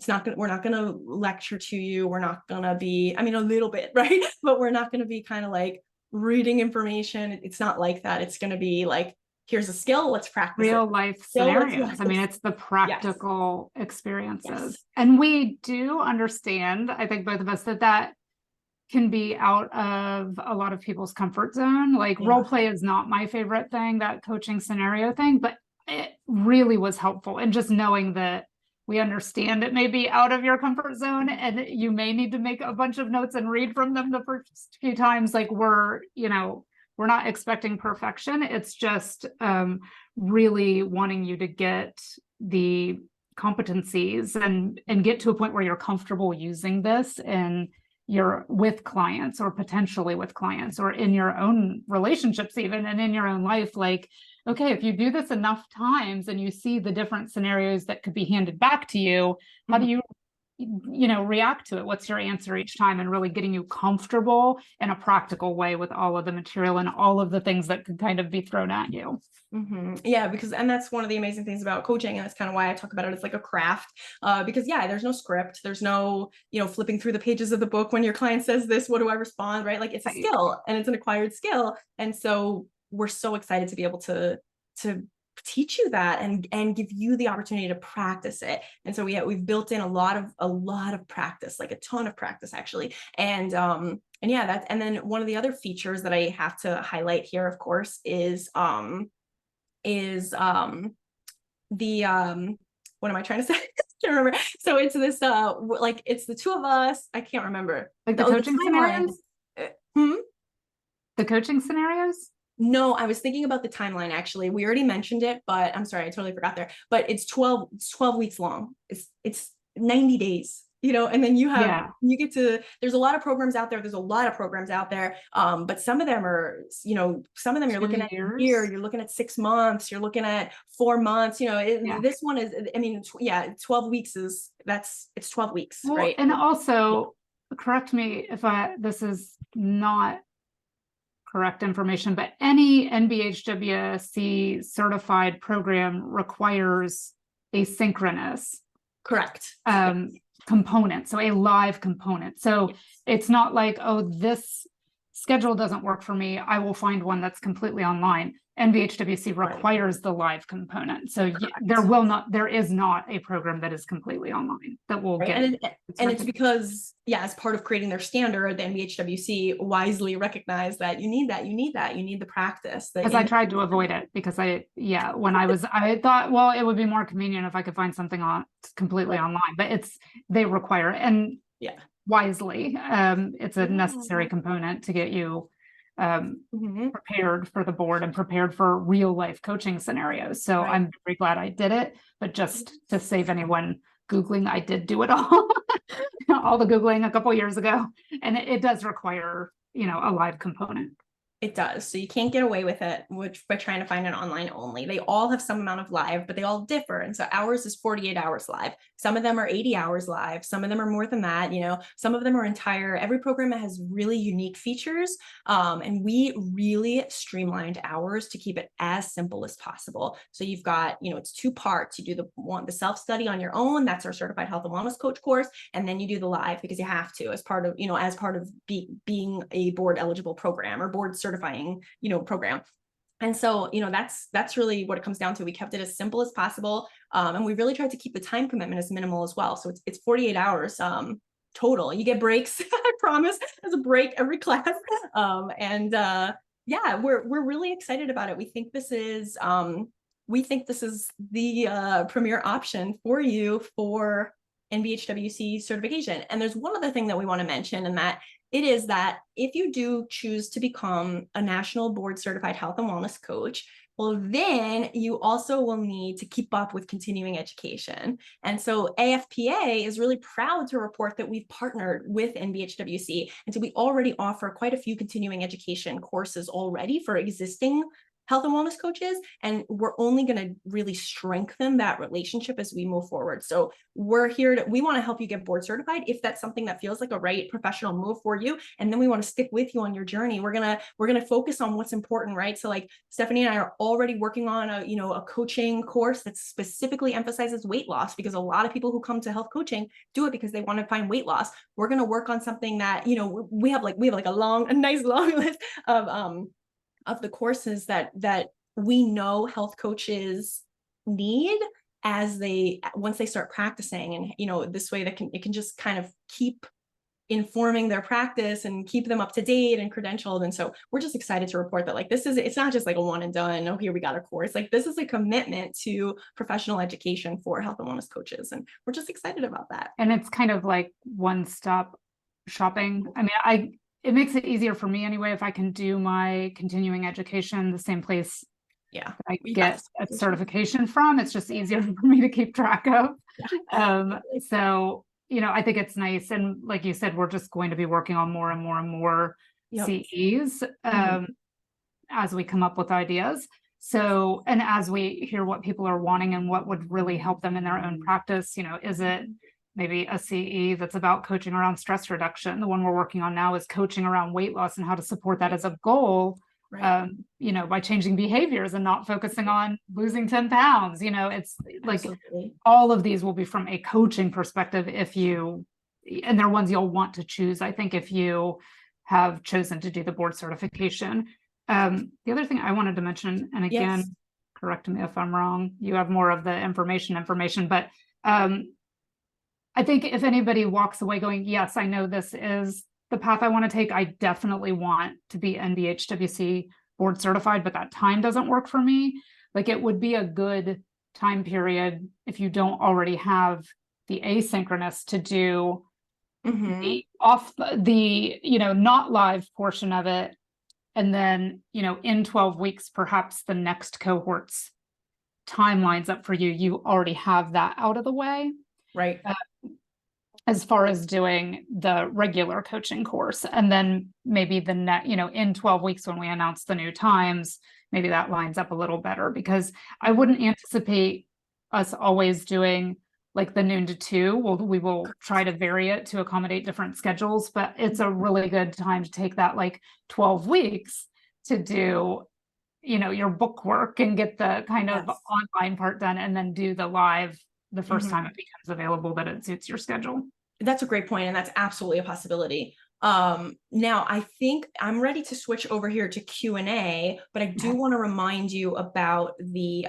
we're not going to lecture to you. We're not going to be, a little bit, right? But we're not going to be kind of like reading information. It's not like that. It's going to be like, here's a skill, let's practice real life scenarios. It's the practical experiences. Yes. And we do understand, I think both of us, that can be out of a lot of people's comfort zone. Like, role play is not my favorite thing, that coaching scenario thing, but it really was helpful. And just knowing that we understand it may be out of your comfort zone and you may need to make a bunch of notes and read from them the first few times. Like, we're not expecting perfection. It's just really wanting you to get the competencies and get to a point where you're comfortable using this, and you're with clients, or potentially with clients, or in your own relationships even, and in your own life. Like, okay, if you do this enough times and you see the different scenarios that could be handed back to you, how do you react to it? What's your answer each time? And really getting you comfortable in a practical way with all of the material and all of the things that could kind of be thrown at you. Mm-hmm. Yeah, and that's one of the amazing things about coaching, and that's kind of why I talk about it. It's like a craft, because there's no script, there's no flipping through the pages of the book when your client says this, what do I respond, right? Like, it's a skill, and it's an acquired skill, and so we're so excited to be able to teach you that and give you the opportunity to practice it. And so we've built in a lot of practice, like a ton of practice actually. And then one of the other features that I have to highlight here, of course, is the what am I trying to say? I can't remember. So it's this like, it's the two of us. I can't remember. Like the coaching scenarios? The coaching scenarios? No, I was thinking about the timeline, actually. We already mentioned it, but I'm sorry, I totally forgot there. But it's 12 weeks long. It's 90 days. And then you get to, there's a lot of programs out there. But some of them are, you're looking at a year, you're looking at 6 months, you're looking at 4 months, this one is, 12 weeks it's 12 weeks, right? And also, correct me if this is not correct information, but any NBHWC certified program requires asynchronous Correct. component, so a live component. So it's not like, oh, this schedule doesn't work for me, I will find one that's completely online. NBHWC requires the live component. So there is not a program that is completely online that will get. And it's because, as part of creating their standard, the NBHWC wisely recognized that you need the practice. Because I tried to avoid it because I thought, well, it would be more convenient if I could find something completely online, but they require it. And wisely, it's a necessary component to get you prepared for the board and prepared for real life coaching scenarios. So I'm very glad I did it, but just to save anyone Googling, I did do it all, all the Googling a couple years ago. And it does require, a live component. It does. So you can't get away with it by trying to find an online only. They all have some amount of live, but they all differ. And so ours is 48 hours live. Some of them are 80 hours live. Some of them are more than that. Some of them are entire. Every program has really unique features. And we really streamlined ours to keep it as simple as possible. So you've got, it's 2 parts. You do the self-study on your own. That's our certified health and wellness coach course. And then you do the live because you have to, as part of being a board eligible program or board certifying, program. And so, that's really what it comes down to. We kept it as simple as possible. And we really tried to keep the time commitment as minimal as well. So it's 48 hours total. You get breaks, I promise. There's a break every class. We're really excited about it. We think this is the premier option for you for NBHWC certification. And there's one other thing that we want to mention, and that it is that if you do choose to become a national board certified health and wellness coach, well, then you also will need to keep up with continuing education. And so AFPA is really proud to report that we've partnered with NBHWC. And so we already offer quite a few continuing education courses already for existing health and wellness coaches, and we're only going to really strengthen that relationship as we move forward. So we want to help you get board certified if that's something that feels like a right professional move for you. And then we want to stick with you on your journey. We're going to focus on what's important, right? So like Stephanie and I are already working on a coaching course that specifically emphasizes weight loss, because a lot of people who come to health coaching do it because they want to find weight loss. We're going to work on something that, we have a nice long list of the courses that we know health coaches need once they start practicing. And this way it can just kind of keep informing their practice and keep them up to date and credentialed. And so we're just excited to report that it's not just like a one and done, oh, here we got a course. Like, this is a commitment to professional education for health and wellness coaches, and we're just excited about that. And it's kind of like one-stop shopping. I mean, it makes it easier for me anyway if I can do my continuing education the same place I get a certification from. It's just easier for me to keep track of. So, I think it's nice. And like you said, we're just going to be working on more and more and more CEs as we come up with ideas. So, and as we hear what people are wanting and what would really help them in their own practice, is it maybe a CE that's about coaching around stress reduction? The one we're working on now is coaching around weight loss and how to support that as a goal, by changing behaviors and not focusing on losing 10 pounds. It's like all of these will be from a coaching perspective and they're ones you'll want to choose, I think, if you have chosen to do the board certification. The other thing I wanted to mention, and again, correct me if I'm wrong, you have more of the information, but I think if anybody walks away going, yes, I know this is the path I want to take, I definitely want to be NBHWC board certified, but that time doesn't work for me. Like, it would be a good time period if you don't already have the asynchronous to do the not live portion of it. And then, in 12 weeks, perhaps the next cohort's timelines up for you. You already have that out of the way. Right. As far as doing the regular coaching course. And then maybe in 12 weeks when we announce the new times, maybe that lines up a little better, because I wouldn't anticipate us always doing like the noon to 2. We will try to vary it to accommodate different schedules, but it's a really good time to take that 12 weeks to do, your book work and get the kind of Yes. online part done and then do the live the first time Mhm. it becomes available that it suits your schedule. That's a great point, and that's absolutely a possibility. Now I think I'm ready to switch over here to Q&A, but I do want to remind you about the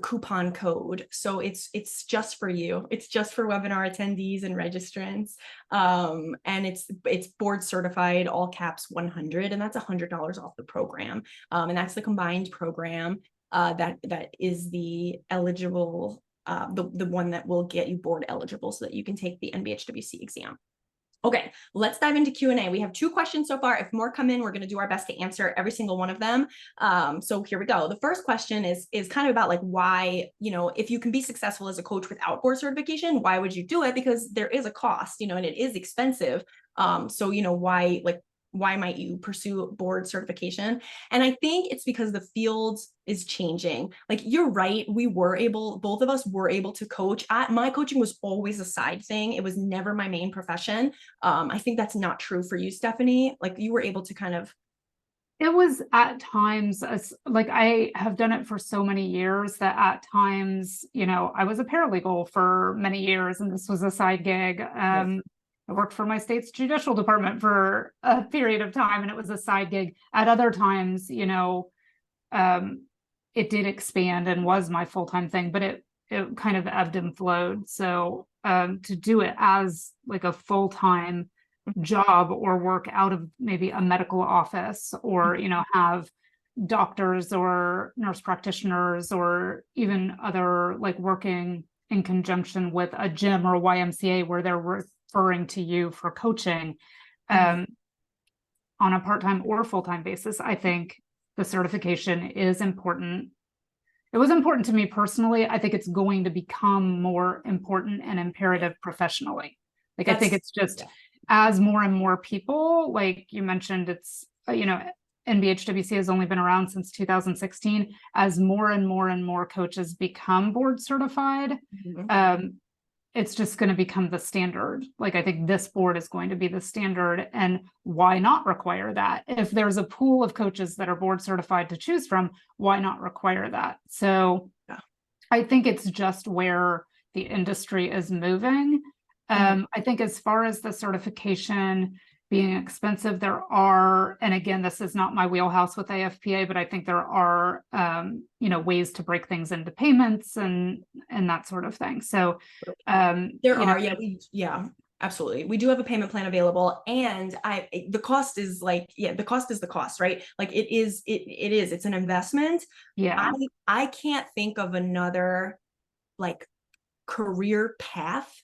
coupon code. So it's just for you. It's just for webinar attendees and registrants. And it's board certified, all caps 100, and that's $100 off the program. And that's the combined program that is the eligible, the one that will get you board eligible so that you can take the NBHWC exam. Okay, let's dive into Q&A. We have 2 questions so far. If more come in, we're going to do our best to answer every single one of them. So here we go. The first question is kind of about like why, if you can be successful as a coach without board certification, why would you do it? Because there is a cost, and it is expensive. So, why might you pursue board certification? And I think it's because the field is changing. Like, you're right, both of us were able to coach. My coaching was always a side thing. It was never my main profession. I think that's not true for you, Stephanie. Like, you were able to kind of. It was at times, like I have done it for so many years that at times, I was a paralegal for many years and this was a side gig. Right. I worked for my state's judicial department for a period of time and it was a side gig. At other times, it did expand and was my full-time thing, but it kind of ebbed and flowed. So to do it as like a full-time job or work out of maybe a medical office or, have doctors or nurse practitioners or even other like working in conjunction with a gym or YMCA where they're referring to you for coaching on a part-time or full-time basis, I think the certification is important. It was important to me personally. I think it's going to become more important and imperative professionally. Like, I think it's just as more and more people, like you mentioned, it's, NBHWC has only been around since 2016. As more and more and more coaches become board certified, it's just going to become the standard. Like, I think this board is going to be the standard, and why not require that? If there's a pool of coaches that are board certified to choose from, why not require that? So I think it's just where the industry is moving. I think as far as the certification being expensive, there are, and again, this is not my wheelhouse with AFPA, but I think there are, ways to break things into payments and that sort of thing. So there are, absolutely. We do have a payment plan available, and the cost is the cost is the cost, right? Like, it's an investment. Yeah. I can't think of another like career path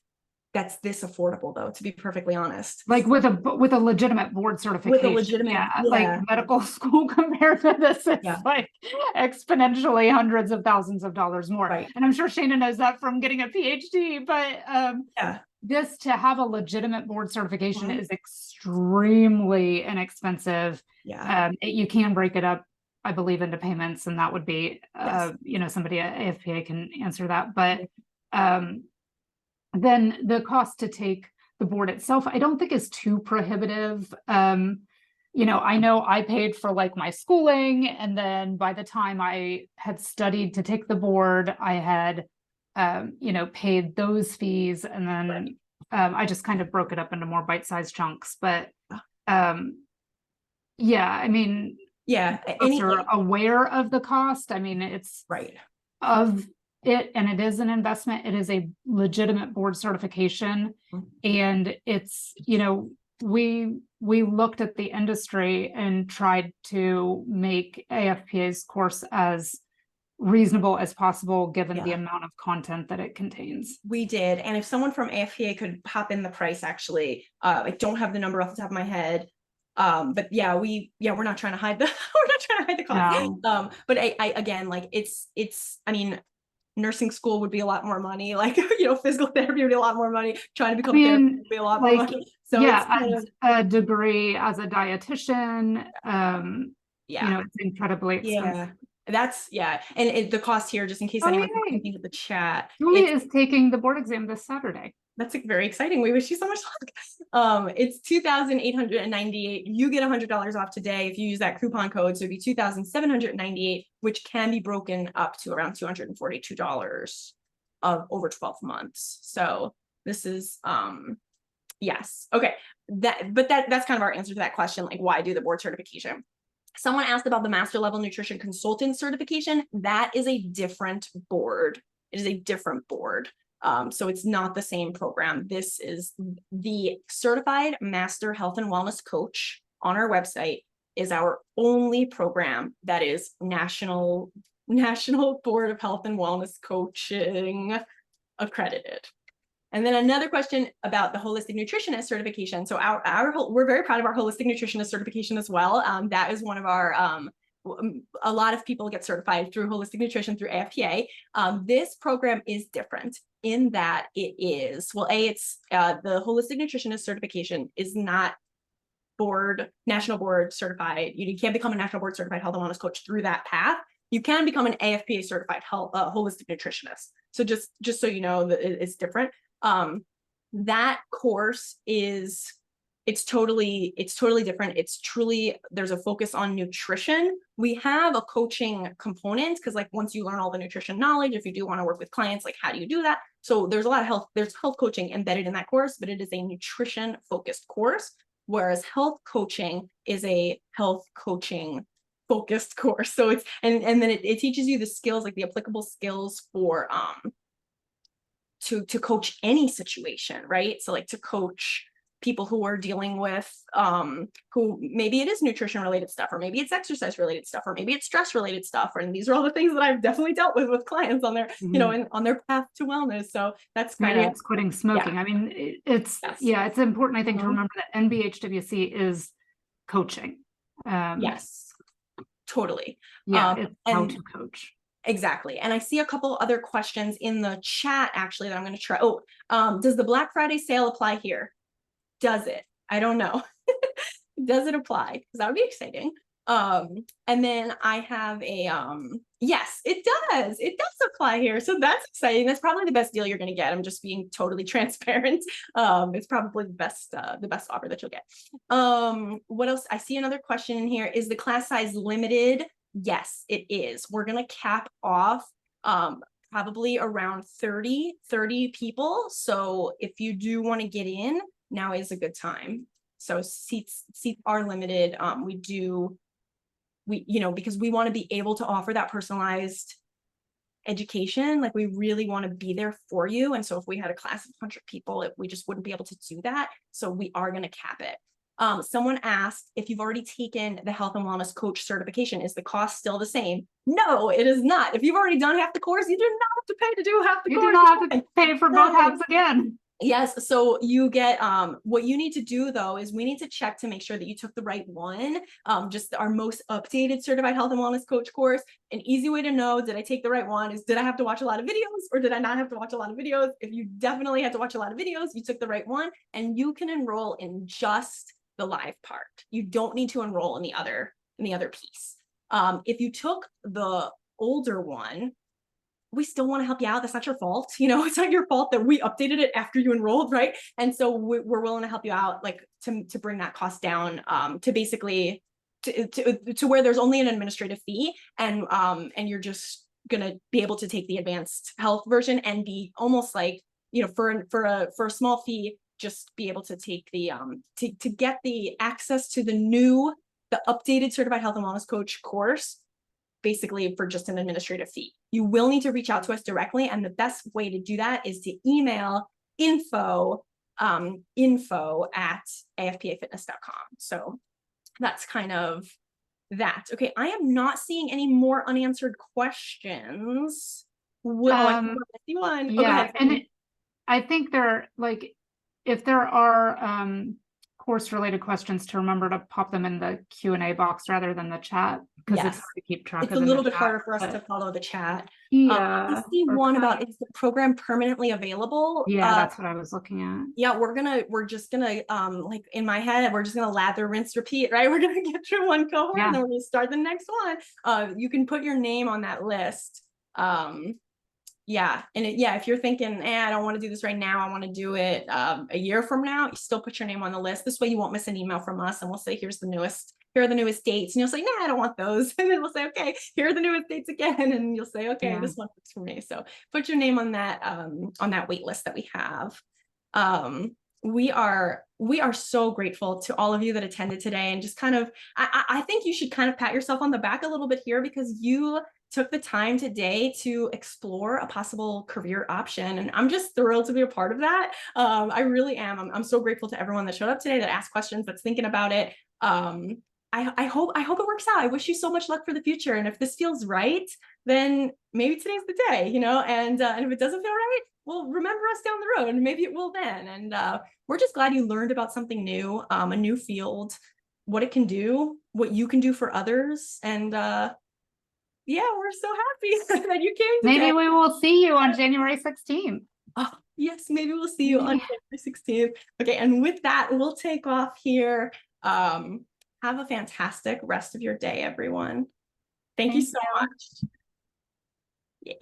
that's this affordable, though, to be perfectly honest. Like with a legitimate board certification. With a legitimate, like medical school compared to this, it's like exponentially hundreds of thousands of dollars more. Right. And I'm sure Shana knows that from getting a PhD, but this, to have a legitimate board certification is extremely inexpensive. You can break it up, I believe, into payments, and that would be, somebody at AFPA can answer that. But then the cost to take the board itself, I don't think is too prohibitive. I know I paid for like my schooling, and then by the time I had studied to take the board, I had, paid those fees, and then I just kind of broke it up into more bite-sized chunks. But I mean, you're aware of the cost. I mean, it's of it, and it is an investment. It is a legitimate board certification, and it's, we looked at the industry and tried to make AFPA's course as reasonable as possible given the amount of content that it contains. We did. And if someone from AFPA could pop in the price, actually, I don't have the number off the top of my head. But we're not trying to hide the cost. No. But I again, like, I mean, nursing school would be a lot more money, like, physical therapy would be a lot more money, trying to become a therapist would be a lot more money. So it's kind of a degree as a dietitian, it's incredibly expensive. And the cost here, just in case anyone can think of the chat, Julie is taking the board exam this Saturday. That's very exciting. We wish you so much luck. It's $2,898. You get $100 off today if you use that coupon code. So it'd be $2,798, which can be broken up to around $242 of over 12 months. So this is yes. Okay. That's kind of our answer to that question. Like, why do the board certification? Someone asked about the master level nutrition consultant certification. That is a different board. It is a different board. So it's not the same program. This is the certified master health and wellness coach on our website is our only program that is national board of health and wellness coaching accredited. And then another question about the holistic nutritionist certification. So we're very proud of our holistic nutritionist certification as well. That is one of our, a lot of people get certified through holistic nutrition through AFPA. This program is different in that it is, well, it's the holistic nutritionist certification is not national board certified. You can't become a national board certified health and wellness coach through that path. You can become an AFPA certified holistic nutritionist. So just so you know that it's different. That course is, it's totally different. It's truly, there's a focus on nutrition. We have a coaching component because like once you learn all the nutrition knowledge, if you do want to work with clients, like how do you do that? So there's a lot of there's health coaching embedded in that course, but it is a nutrition focused course, whereas health coaching is a health coaching focused course. So it's, and then it teaches you the skills, like the applicable skills for, to coach any situation, right? So like to coach people who are dealing with, who maybe it is nutrition related stuff, or maybe it's exercise related stuff, or maybe it's stress related stuff. And these are all the things that I've definitely dealt with clients on their, you know, on their path to wellness. So that's kind maybe of, it's quitting smoking. yeah. I mean, it's, Yes. yeah, it's important, I think, to remember that NBHWC is coaching. Yes, totally. Yeah, it's how to coach. Exactly. And I see a couple other questions in the chat actually that I'm going to try. Oh, does the Black Friday sale apply here? Does it? I don't know. Does it apply? Because that would be exciting. And then I have a, yes, it does. It does apply here. So that's exciting. That's probably the best deal you're going to get. I'm just being totally transparent. It's probably the best offer that you'll get. What else? I see another question in here. Is the class size limited? Yes, it is. We're going to cap off, probably around 30 people. So if you do want to get in, now is a good time. So seats are limited. You know, because we want to be able to offer that personalized education. Like we really want to be there for you. And so if we had a class of 100 people, we just wouldn't be able to do that. So we are going to cap it. Someone asked if you've already taken the health and wellness coach certification, is the cost still the same? No, it is not. If you've already done half the course, you do not have to pay to do half the course. You do not have to pay for both halves again. Yes, so you get, what you need to do though, is we need to check to make sure that you took the right one, just our most updated certified health and wellness coach course. An easy way to know, did I take the right one, is did I have to watch a lot of videos or did I not have to watch a lot of videos? If you definitely had to watch a lot of videos, you took the right one, and you can enroll in just the live part. You don't need to enroll in the other piece. If you took the older one, we still want to help you out. That's not your fault. You know, it's not your fault that we updated it after you enrolled, right? And so we're willing to help you out, like to bring that cost down, to basically to where there's only an administrative fee, and you're just gonna be able to take the advanced health version and be almost like, you know, for a small fee, just be able to take the to get the access to the updated certified health and wellness coach course, basically for just an administrative fee. You will need to reach out to us directly, and the best way to do that is to email info at afpafitness.com. So that's kind of that. Okay, I am not seeing any more unanswered questions. I see one. Yeah, and I think if there are course related questions, to remember to pop them in the Q&A box rather than the chat, because it's hard to keep track of. It's a little bit harder for us to follow the chat. Yeah. I see one about, is the program permanently available? Yeah, that's what I was looking at. Yeah, we're just gonna like in my head, we're just gonna lather, rinse, repeat, right? We're gonna get through one cohort and then we're gonna start the next one. You can put your name on that list. Yeah. And yeah, if you're thinking, I don't want to do this right now, I want to do it a year from now, you still put your name on the list. This way you won't miss an email from us, and we'll say, here are the newest dates. And you'll say, nah, I don't want those. And then we'll say, okay, here are the newest dates again. And you'll say, okay, Yeah. this one works for me. So put your name on that wait list that we have. We are so grateful to all of you that attended today, and just kind of, I think you should kind of pat yourself on the back a little bit here, because you took the time today to explore a possible career option. And I'm just thrilled to be a part of that. I really am. I'm so grateful to everyone that showed up today, that asked questions, that's thinking about it. I hope it works out. I wish you so much luck for the future. And if this feels right, then maybe today's the day, and if it doesn't feel right, well, remember us down the road, and maybe it will then. And we're just glad you learned about something new, a new field, what it can do, what you can do for others. And yeah, we're so happy that you came today. Maybe we will see you on January 16th. Oh, yes, maybe we'll see you on January 16th. Okay, and with that, we'll take off here. Have a fantastic rest of your day, everyone. Thank you so much. Yay.